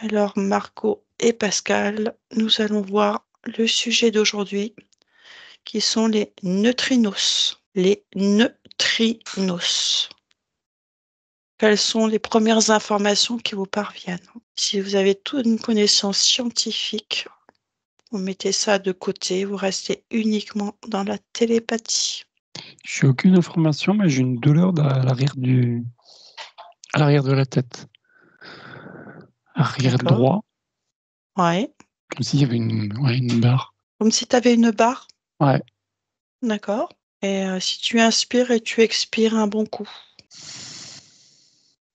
Alors, Margot et Pascal, nous allons voir le sujet d'aujourd'hui, qui sont les neutrinos. Les neutrinos. Quelles sont les premières informations qui vous parviennent? Si vous avez toute une connaissance scientifique, vous mettez ça de côté, vous restez uniquement dans la télépathie. J'ai aucune information, mais j'ai une douleur à l'arrière de la tête. Arrière D'accord. droit, Ouais. comme s'il y avait une barre. Comme si tu avais une barre. Ouais, D'accord. Et si tu inspires et tu expires un bon coup.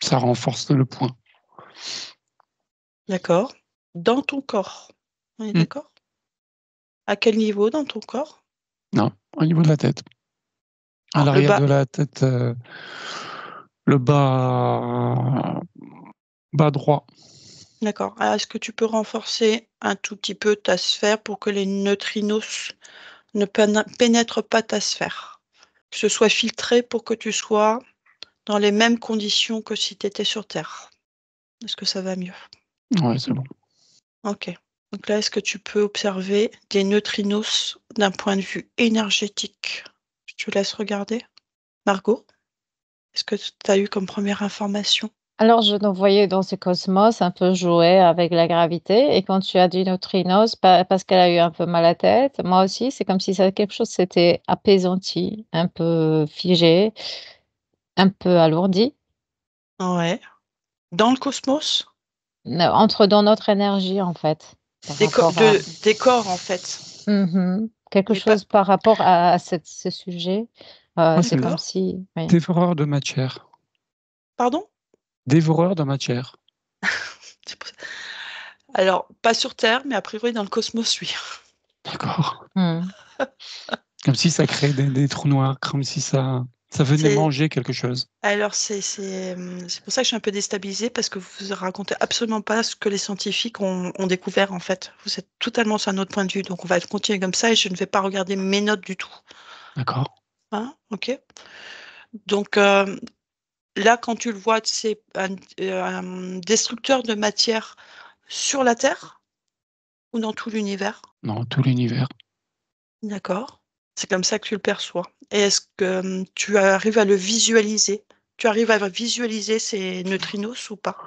ça renforce le point. D'accord. Dans ton corps. On est Hmm. d'accord? À quel niveau dans ton corps? Non, au niveau de la tête. À Alors, le l'arrière bas. de la tête, le bas droit. D'accord. Alors, est-ce que tu peux renforcer un tout petit peu ta sphère pour que les neutrinos ne pénètrent pas ta sphère? Que ce soit filtré pour que tu sois dans les mêmes conditions que si tu étais sur Terre. Est-ce que ça va mieux? Ouais, c'est bon. Ok. Donc là, est-ce que tu peux observer des neutrinos d'un point de vue énergétique? Je te laisse regarder. Margot, est-ce que tu as eu comme première information? Alors, je nous voyais dans ce cosmos un peu jouer avec la gravité. Et quand tu as dit neutrinos, parce qu'elle a eu un peu mal à la tête, moi aussi, c'est comme si quelque chose s'était apaisanti, un peu figé, un peu alourdi, Ouais. Dans le cosmos? dans notre énergie, en fait, par Des, rapport à des corps, en fait. quelque Mais pas. chose par rapport à ce sujet. Moi, C'est c'est comme D'accord. si, oui. dévoreur de matière. Pardon? Dévoreur de matière. Alors, pas sur Terre, mais a priori dans le cosmos, oui. D'accord. Mm. Comme si ça créait des trous noirs, comme si ça venait C'est manger quelque chose. alors c'est pour ça que je suis un peu déstabilisée parce que vous racontez absolument pas ce que les scientifiques ont découvert en fait. Vous êtes totalement sur un autre point de vue, donc on va continuer comme ça et je ne vais pas regarder mes notes du tout. D'accord. Hein? Ok. Donc là, quand tu le vois, c'est un destructeur de matière sur la Terre ou dans tout l'univers? Dans tout l'univers. D'accord. C'est comme ça que tu le perçois. Et est-ce que tu arrives à le visualiser? Tu arrives à visualiser ces neutrinos ou pas?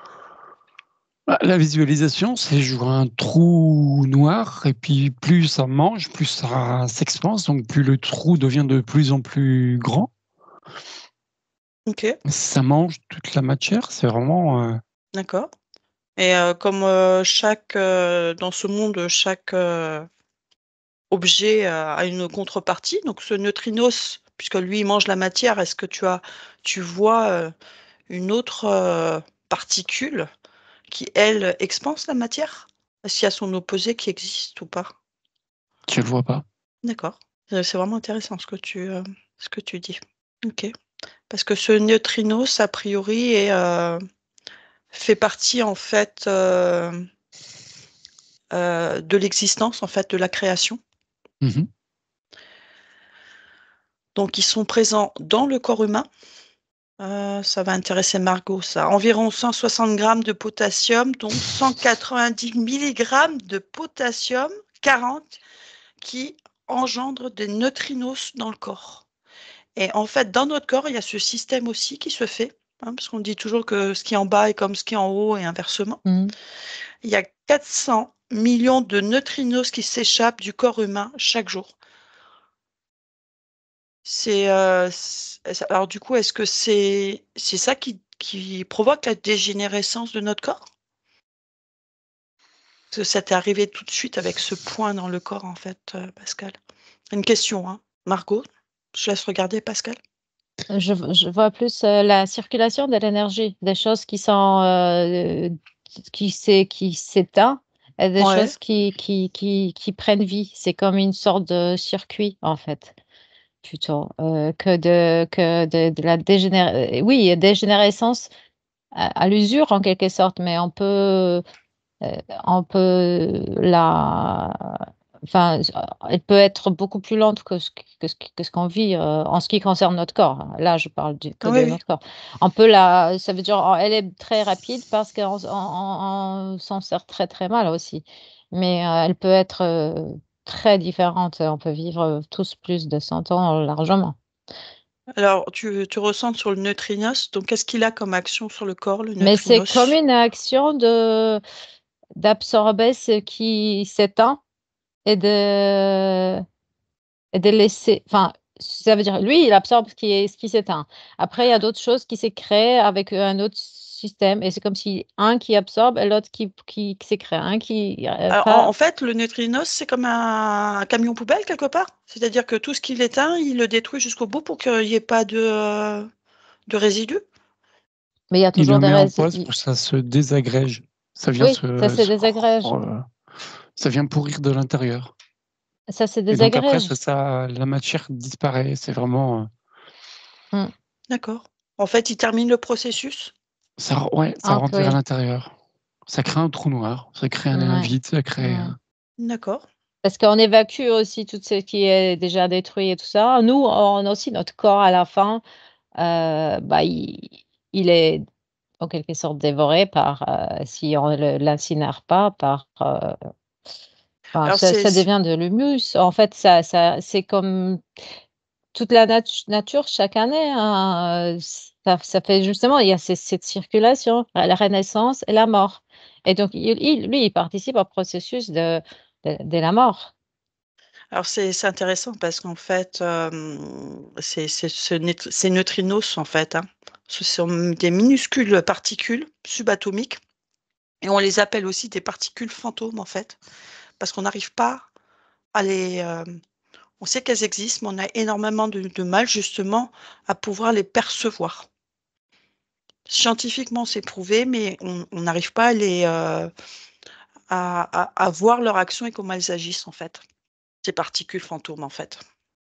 Bah, la visualisation, c'est je vois un trou noir et puis plus ça mange, plus ça s'expanse, donc plus le trou devient de plus en plus grand. Ok, Ça mange toute la matière, c'est vraiment... d'accord. Et comme dans ce monde, chaque objet a une contrepartie. Donc ce neutrinos, puisque lui il mange la matière, est-ce que tu vois une autre particule qui, elle, expanse la matière? Est-ce qu'il y a son opposé qui existe ou pas? je le vois pas. D'accord. C'est vraiment intéressant ce que tu dis. Ok. Parce que ce neutrinos, a priori, fait partie en fait de l'existence, en fait, de la création. Mhm. Donc, ils sont présents dans le corps humain. Ça va intéresser Margot, ça. Environ 160 grammes de potassium, dont 190 milligrammes de potassium 40 qui engendrent des neutrinos dans le corps. Et en fait, dans notre corps, il y a ce système aussi qui se fait, hein, parce qu'on dit toujours que ce qui est en bas est comme ce qui est en haut et inversement. Mm. Il y a 400 millions de neutrinos qui s'échappent du corps humain chaque jour. Alors du coup, est-ce que c'est ça qui provoque la dégénérescence de notre corps? Parce que ça t'est arrivé tout de suite avec ce point dans le corps, en fait, Pascal. Une question, hein. Margot, je laisse regarder Pascal. Je vois plus la circulation de l'énergie, des choses qui sont qui s'éteint et des Ouais, choses qui prennent vie. C'est comme une sorte de circuit en fait, plutôt que de la oui, dégénérescence à l'usure en quelque sorte, mais on peut la enfin, elle peut être beaucoup plus lente que ce qu'on vit, en ce qui concerne notre corps, hein. Là, je parle que Oui, de oui. notre corps. Ça veut dire, elle est très rapide parce qu'on s'en sert très, très mal aussi. Mais, elle peut être, très différente. On peut vivre, tous plus de 100 ans largement. Alors, tu ressens sur le neutrinos, donc qu'est-ce qu'il a comme action sur le corps, le Mais c'est comme neutrinos? une action d'absorber ce qui s'éteint et de laisser, enfin, ça veut dire, lui, il absorbe ce qui s'éteint. Après, il y a d'autres choses qui s'est créé avec, un autre système et c'est comme si un qui absorbe et l'autre qui s'est créé. Un qui, Alors, en pas, fait, le neutrinos, c'est comme un camion poubelle quelque part. C'est-à-dire que tout ce qu'il éteint, il le détruit jusqu'au bout pour qu'il n'y ait pas de résidus. mais il y a Il le toujours des met en rési pause pour que ça se désagrège. Ça vient oui, ça se désagrège. ça vient pourrir de l'intérieur. Ça se Et donc après, désagrège. la matière disparaît. C'est vraiment, Mmh. D'accord. En fait, il termine le processus. ça rentre vers Oui. l'intérieur. Ça crée un trou noir, ça crée un Ouais. vide, ça crée Ouais. D'accord. Parce qu'on évacue aussi tout ce qui est déjà détruit et tout ça. Nous, on a aussi notre corps à la fin, bah, il est en quelque sorte dévoré par, si on l'incinère pas, enfin, Alors, ça devient de l'humus. En fait, ça c'est comme toute la nature chaque année, hein, ça fait justement, il y a cette circulation, la renaissance et la mort et donc lui, il participe au processus de la mort. alors c'est intéressant parce qu'en fait, ces neutrinos, en fait, hein, ce sont des minuscules particules subatomiques et on les appelle aussi des particules fantômes, en fait, parce qu'on n'arrive pas à on sait qu'elles existent, mais on a énormément de mal, justement, à pouvoir les percevoir. Scientifiquement, c'est prouvé, mais on n'arrive pas à voir leur action et comment elles agissent, en fait, ces particules fantômes, en fait.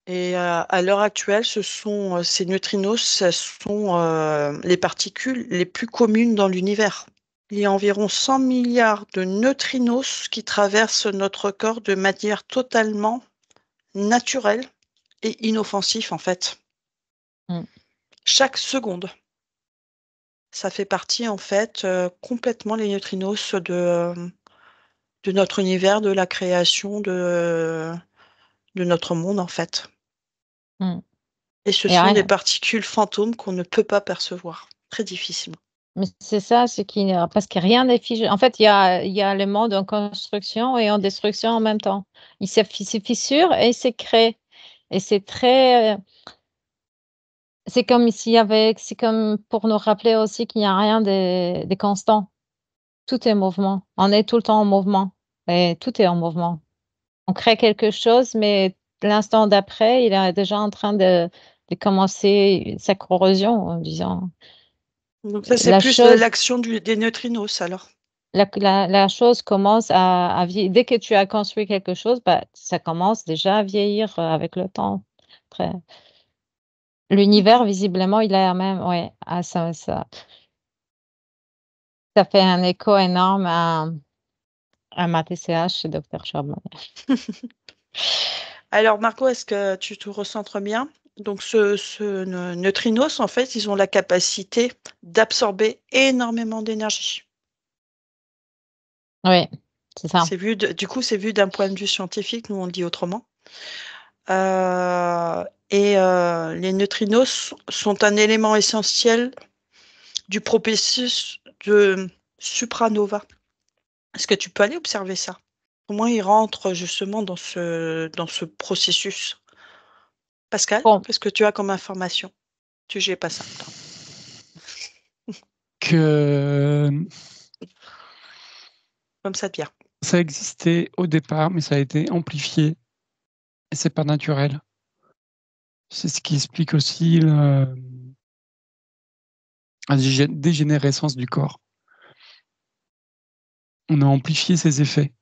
Et à l'heure actuelle, ces neutrinos, ce sont, les particules les plus communes dans l'univers. Il y a environ 100 milliards de neutrinos qui traversent notre corps de manière totalement naturelle et inoffensive, en fait. Mmh. Chaque seconde. Ça fait partie, en fait, complètement les neutrinos de notre univers, de la création de notre monde, en fait. Mmh. Et ce Et sont des rien, particules fantômes qu'on ne peut pas percevoir, très difficilement. mais c'est ça, ce qui parce que rien n'est figé. En fait, il y a le monde en construction et en destruction en même temps. Il se fissure et il se crée et c'est comme pour nous rappeler aussi qu'il y a rien de constant. Tout est mouvement. On est tout le temps en mouvement et tout est en mouvement. On crée quelque chose, mais l'instant d'après, il est déjà en train de commencer sa corrosion en disant Donc ça, c'est la plus chose l'action des neutrinos alors? la chose commence à vieillir. Dès que tu as construit quelque chose, bah, ça commence déjà à vieillir, avec le temps. Après l'univers D'accord. visiblement, il a la même, ouais, ça fait un écho énorme à ma TCH chez Docteur Charbonnier. Alors Marco, est-ce que tu te recentres bien? Donc neutrinos, en fait, ils ont la capacité d'absorber énormément d'énergie. Oui, c'est ça. Du coup, c'est vu d'un point de vue scientifique, nous on le dit autrement. Et les neutrinos sont un élément essentiel du processus de supranova. Est-ce que tu peux aller observer ça? Comment ils rentrent justement dans ce processus? Pascal, Bon, qu'est-ce que tu as comme information? J'ai pas ça, attends. que Comme ça devient. ça existait au départ, mais ça a été amplifié et c'est pas naturel. C'est ce qui explique aussi la dégénérescence du corps. On a amplifié ses effets.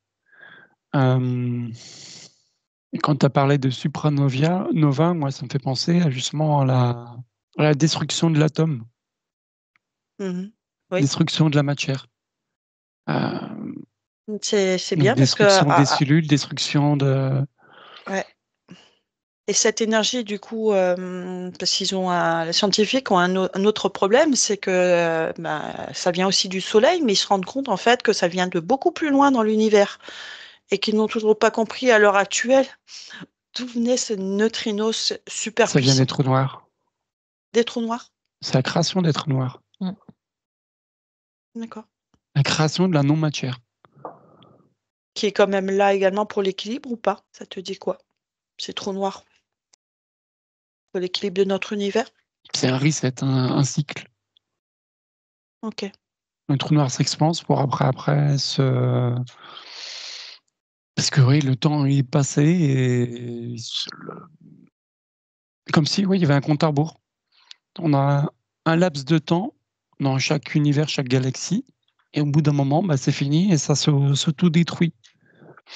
Et quand tu as parlé de nova, moi, ça me fait penser justement à la destruction de l'atome, Mmh. Oui, destruction de la matière. Euh, C'est Donc bien parce que destruction des cellules, destruction de... ouais. Et cette énergie, du coup, parce qu'ils ont les scientifiques ont un autre problème, c'est que ça vient aussi du Soleil, mais ils se rendent compte en fait que ça vient de beaucoup plus loin dans l'univers et qu'ils n'ont toujours pas compris à l'heure actuelle d'où venaient ces neutrinos super Ça vient des puissants. trous noirs. Des trous noirs? C'est la création des trous noirs. D'accord. La création de la non-matière. Qui est quand même là également pour l'équilibre ou pas? Ça te dit quoi? Ces trous noirs? Pour l'équilibre de notre univers? C'est un reset, un cycle. Ok. Un trou noir s'expanse pour après se... Parce que oui, le temps est passé et comme si oui, il y avait un compte à rebours. On a un laps de temps dans chaque univers, chaque galaxie, et au bout d'un moment, c'est fini et ça se tout détruit.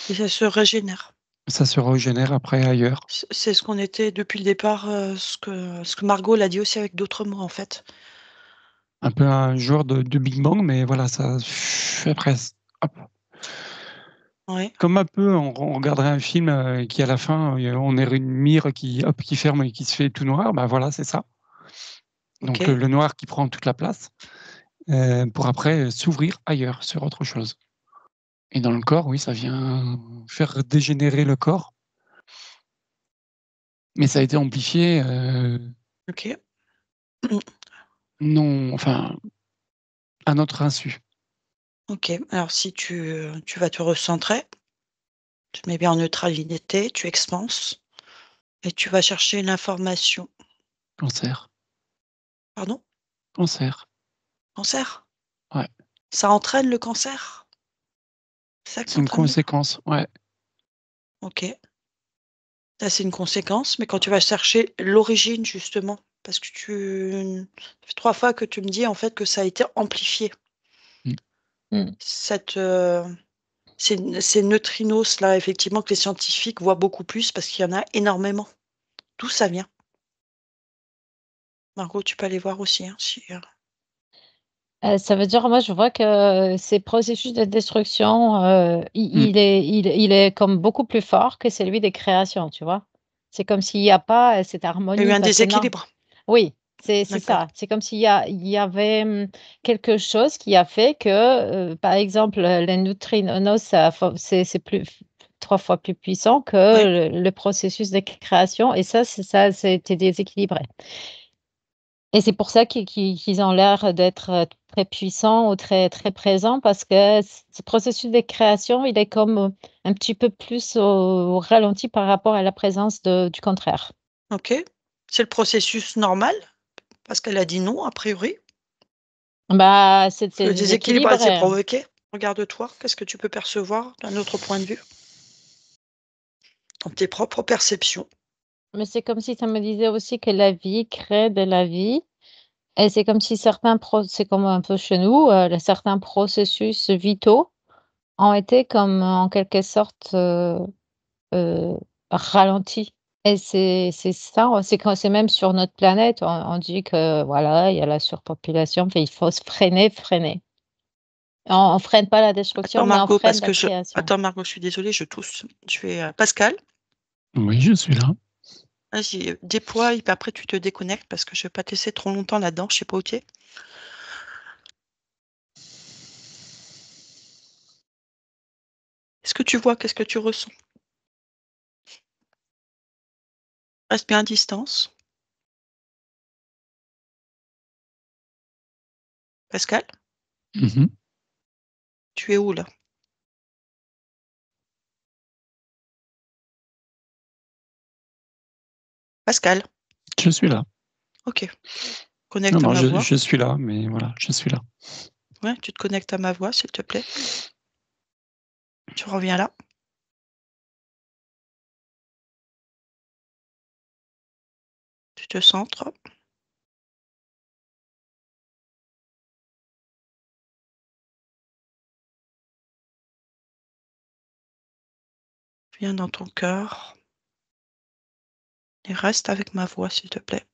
Et ça se régénère. Ça se régénère après ailleurs. C'est ce qu'on était depuis le départ, ce que Margot l'a dit aussi avec d'autres mots en fait. Un peu un genre de Big Bang, mais voilà, ça après, hop. Oui. Comme un peu, on regarderait un film qui à la fin, on est une mire qui ferme et qui se fait tout noir. Voilà, c'est ça. Donc Ok. le noir qui prend toute la place pour après s'ouvrir ailleurs sur autre chose. Et dans le corps, oui, ça vient faire dégénérer le corps. Mais ça a été amplifié, Ok. non, enfin, à notre insu. Ok. Alors si tu vas te recentrer, tu te mets bien en neutralité, tu expanses et tu vas chercher l'information. Cancer. Pardon? Cancer. Cancer? Ouais. Ça entraîne le cancer? C'est ça que tu C'est es en une train de me dire? conséquence, ouais. Ok. Ça, c'est une conséquence, mais quand tu vas chercher l'origine, justement, parce que ça fait 3 fois que tu me dis, en fait, que ça a été amplifié. Mmh. Cette, ces neutrinos-là, effectivement, que les scientifiques voient beaucoup plus parce qu'il y en a énormément. D'où ça vient? Margot, tu peux aller voir aussi, hein, si, Ça veut dire, moi, je vois que ces processus de destruction, Mmh. il est comme beaucoup plus fort que celui des créations, tu vois? C'est comme s'il y a pas, cette il y a eu harmonie un parce que non, déséquilibre. oui, c'est D'accord. ça. C'est comme il y avait, quelque chose qui a fait que, par exemple, les neutrinos, ça fo c'est plus 3 fois plus puissant que Oui. le processus de création et ça, c'était déséquilibré. Et c'est pour ça qu'ils ont l'air d'être, très puissants ou très très présents parce que ce processus de création, il est comme, un petit peu plus au ralenti par rapport à la présence du contraire. OK. C'est le processus normal? Parce qu'elle a dit non, a priori. C'est Le déséquilibre, elle s'est déséquilibré. provoqué. Regarde-toi, qu'est-ce que tu peux percevoir d'un autre point de vue? Dans tes propres perceptions. Mais c'est comme si ça me disait aussi que la vie crée de la vie et c'est comme si c'est comme un peu chez nous, certains processus vitaux ont été comme en quelque sorte, heu, ralentis. Et c'est ça, c'est quand c'est même sur notre planète, on dit que voilà, il y a la surpopulation, il faut se freiner. On freine pas la destruction, mais on freine la création. Attends Margot, je suis désolée, je tousse. Je vais, Pascal, Oui, je suis là. vas-y, déploie et puis après tu te déconnectes parce que je vais pas te laisser trop longtemps là-dedans, je sais pas où tu es. Qu'est-ce que tu vois? Qu'est-ce que tu ressens? Reste bien à distance. Pascal, Mmh. tu es où là? Pascal? Je suis là. OK. Non, Connecte à non, ma voix. je suis là, mais voilà, je suis là. Ouais, tu te connectes à ma voix, s'il te plaît. Tu reviens là. Tu te centres. Viens dans ton cœur et reste avec ma voix, s'il te plaît.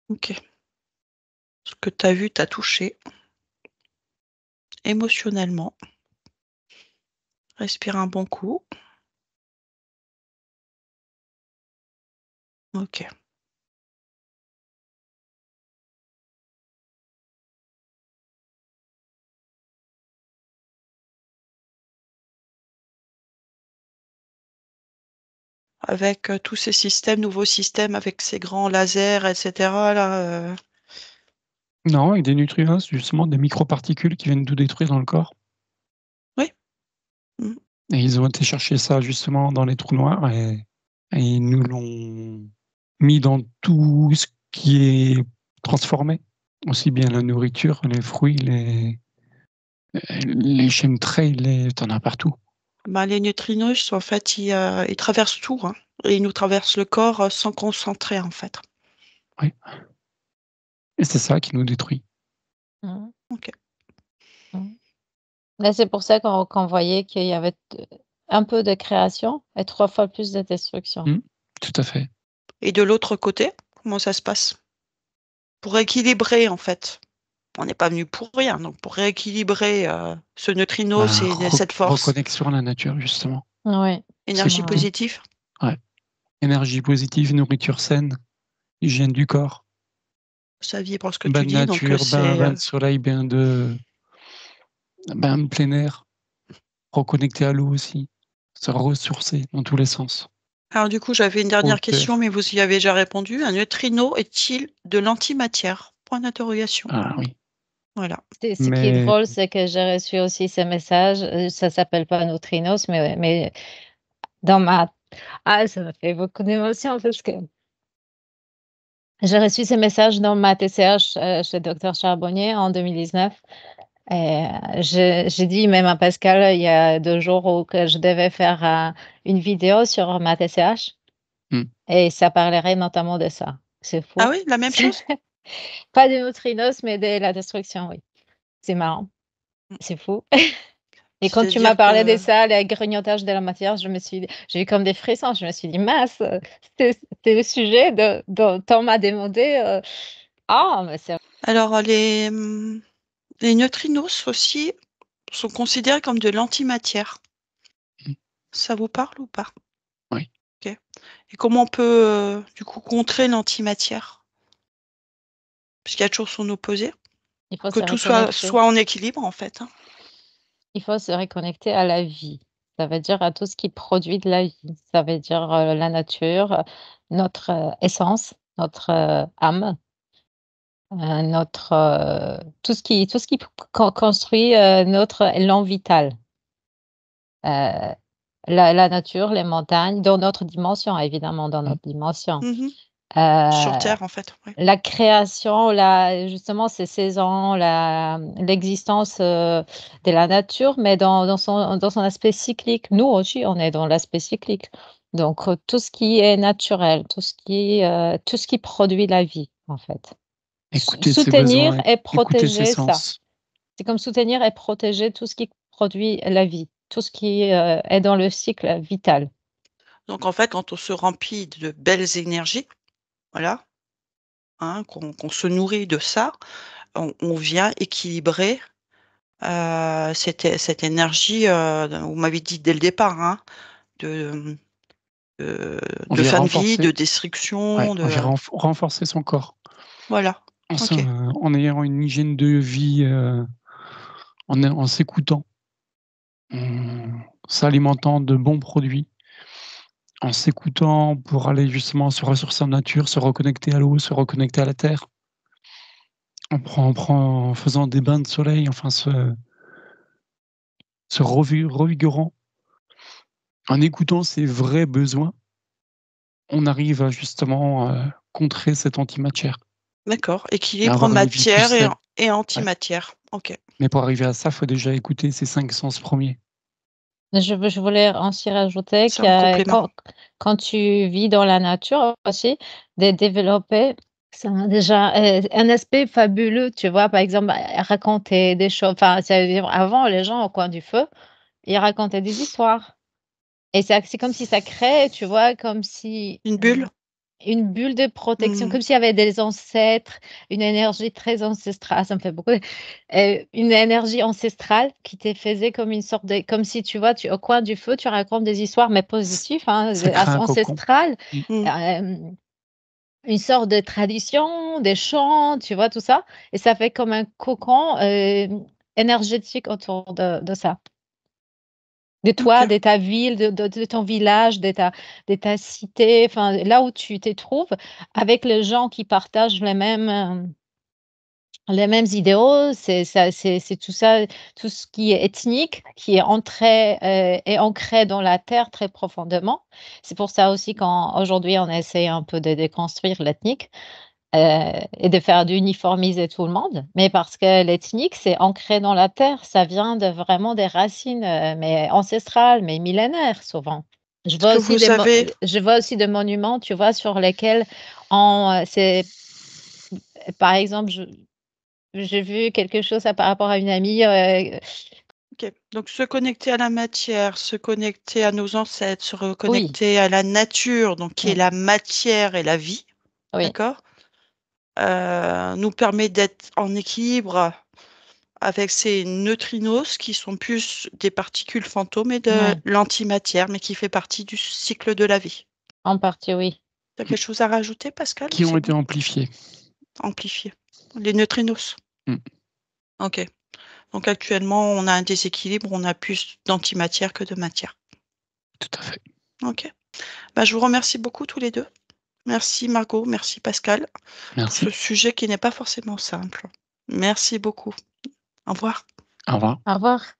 Ok. Ce que tu as vu, t'as touché émotionnellement. Respire un bon coup. Ok. Avec tous ces systèmes, nouveaux systèmes, avec ces grands lasers, etc. Là, Non, avec des neutrinos, justement, des microparticules qui viennent tout détruire dans le corps. Oui. Mm. Et ils ont été chercher ça justement dans les trous noirs et ils nous l'ont mis dans tout ce qui est transformé. Aussi bien la nourriture, les fruits, les chemtrails, t'en as partout. Ben, les neutrinos, en fait, ils traversent tout, hein. Et ils nous traversent le corps sans concentrer, en fait. Oui. Et c'est ça qui nous détruit. Mmh. Ok. Mmh. Mais c'est pour ça qu'on voyait qu'il y avait un peu de création et 3 fois plus de destruction. Tout à fait. Et de l'autre côté, comment ça se passe? Pour équilibrer, en fait. On n'est pas venu pour rien. Donc, pour rééquilibrer ce neutrino, c'est cette force. Reconnexion à la nature, justement. Oui. Énergie tout. positive. Ouais. Énergie positive, nourriture saine, hygiène du corps, Ça vibre ce que bain tu de dis. Donc, nature, c'est. bain de soleil, bain de plein air, reconnecter à l'eau aussi, se ressourcer dans tous les sens. Alors, du coup, j'avais une dernière Hauteur. question, mais vous y avez déjà répondu. Un neutrino est-il de l'antimatière? Point d'interrogation. Ah oui. Voilà. Ce qui est drôle, c'est que j'ai reçu aussi ces messages, ça s'appelle pas neutrinos, mais dans ma ça me fait beaucoup d'émotions parce que j'ai reçu ces messages dans ma TCH, chez docteur Charbonnier en 2019 et j'ai dit même à Pascal il y a 2 jours où que je devais faire, une vidéo sur ma TCH et ça parlerait notamment de ça. C'est fou. Ah oui, la même chose? Pas des neutrinos, mais de la destruction, oui. C'est marrant. C'est fou. Et quand tu m'as C'est-à-dire parlé de que. ça, les grignotages de la matière, j'ai eu comme des frissons. Je me suis dit: «Mince, c'était le sujet dont on m'a demandé, ah mais c'est». Alors, les neutrinos aussi sont considérés comme de l'antimatière. Ça vous parle ou pas? Oui. Ok. Et comment on peut, du coup, contrer l'antimatière? Puisqu'il y a toujours son opposé. Il faut Que se tout reconnecter. soit en équilibre, en fait, hein. Il faut se reconnecter à la vie. Ça veut dire à tout ce qui produit de la vie. Ça veut dire, la nature, notre, essence, notre, âme, notre, tout ce qui construit, notre élan vital. Heu, la nature, les montagnes, dans notre dimension, évidemment, dans notre dimension. Mmh. Sur Heu, terre, en fait, ouais. la création, justement, ces saisons, l'existence, de la nature, mais dans son aspect cyclique. Nous aussi, on est dans l'aspect cyclique. Donc, tout ce qui est naturel, tout ce qui produit la vie, en fait. Écouter ses Soutenir besoins, et écouter ses protéger ça. sens. C'est comme soutenir et protéger tout ce qui produit la vie, tout ce qui, est dans le cycle vital. Donc en fait, quand on se remplit de belles énergies, voilà, hein, qu'on se nourrit de ça, on vient équilibrer, cette énergie, vous m'avez dit dès le départ, hein, de, On de vient fin de vie, de renforcer, destruction, on vient de renforcer son corps voilà. OK. en ayant une hygiène de vie, en s'écoutant, en s'alimentant de bons produits, en s'écoutant pour aller justement se ressourcer en nature, se reconnecter à l'eau, se reconnecter à la terre. En faisant des bains de soleil, enfin se revigorant, en écoutant ses vrais besoins, on arrive à justement, contrer cette antimatière D'accord. et Équilibre avoir une vie plus matière saine. et Ouais, antimatière. OK. mais pour arriver à ça, il faut déjà écouter ses 5 sens premiers. Je voulais aussi rajouter C'est en que complément. quand tu vis dans la nature aussi, de développer, ça a déjà, un aspect fabuleux, tu vois? Par exemple, raconter des choses, enfin, ça veut dire avant les gens au coin du feu, ils racontaient des histoires et c'est comme si ça crée, tu vois? Comme si, Une bulle? une bulle de protection, Mmh. comme s'il y avait des ancêtres, une énergie très ancestrale. Ça me fait beaucoup une énergie ancestrale qui te faisait comme une sorte de comme si, tu vois, au coin du feu, tu racontes des histoires, mais positives, hein, Ça crée un cocon. ancestrales, Mmh. Mmh. une sorte de tradition, des chants, tu vois, tout ça, et ça fait comme un cocon, énergétique autour de ça. De toi, OK. de ta ville, de ton village, de ta cité, enfin, là où tu te trouves, avec les gens qui partagent les mêmes idéaux. C'est tout ça, tout ce qui est ethnique, qui est ancré dans la terre très profondément. C'est pour ça aussi qu'aujourd'hui, on essaie un peu de déconstruire l'ethnique, et de faire d'uniformiser tout le monde, mais parce que l'ethnique, c'est ancré dans la terre, ça vient de vraiment des racines, mais ancestrales, mais millénaires souvent. Est-ce que vous avez Je vois aussi des monuments, tu vois, sur lesquels c'est par exemple, j'ai vu quelque chose par rapport à une amie, OK, donc se connecter à la matière, se connecter à nos ancêtres, se oui, reconnecter à la nature, donc qui est mmh, la matière et la vie, oui, d'accord? Nous permet d'être en équilibre avec ces neutrinos qui sont plus des particules fantômes et de ouais, l'antimatière, mais qui fait partie du cycle de la vie. en partie, oui. Tu as quelque chose à rajouter, Pascal, ou Qui ont c'est été bon? amplifiés. Amplifié. Les neutrinos. Mmh. OK. Donc actuellement, on a un déséquilibre, on a plus d'antimatière que de matière. Tout à fait. OK. Bah, je vous remercie beaucoup tous les 2. Merci Margot, merci Pascal, pour ce Merci. sujet qui n'est pas forcément simple. Merci beaucoup. Au revoir. Au revoir. Au revoir.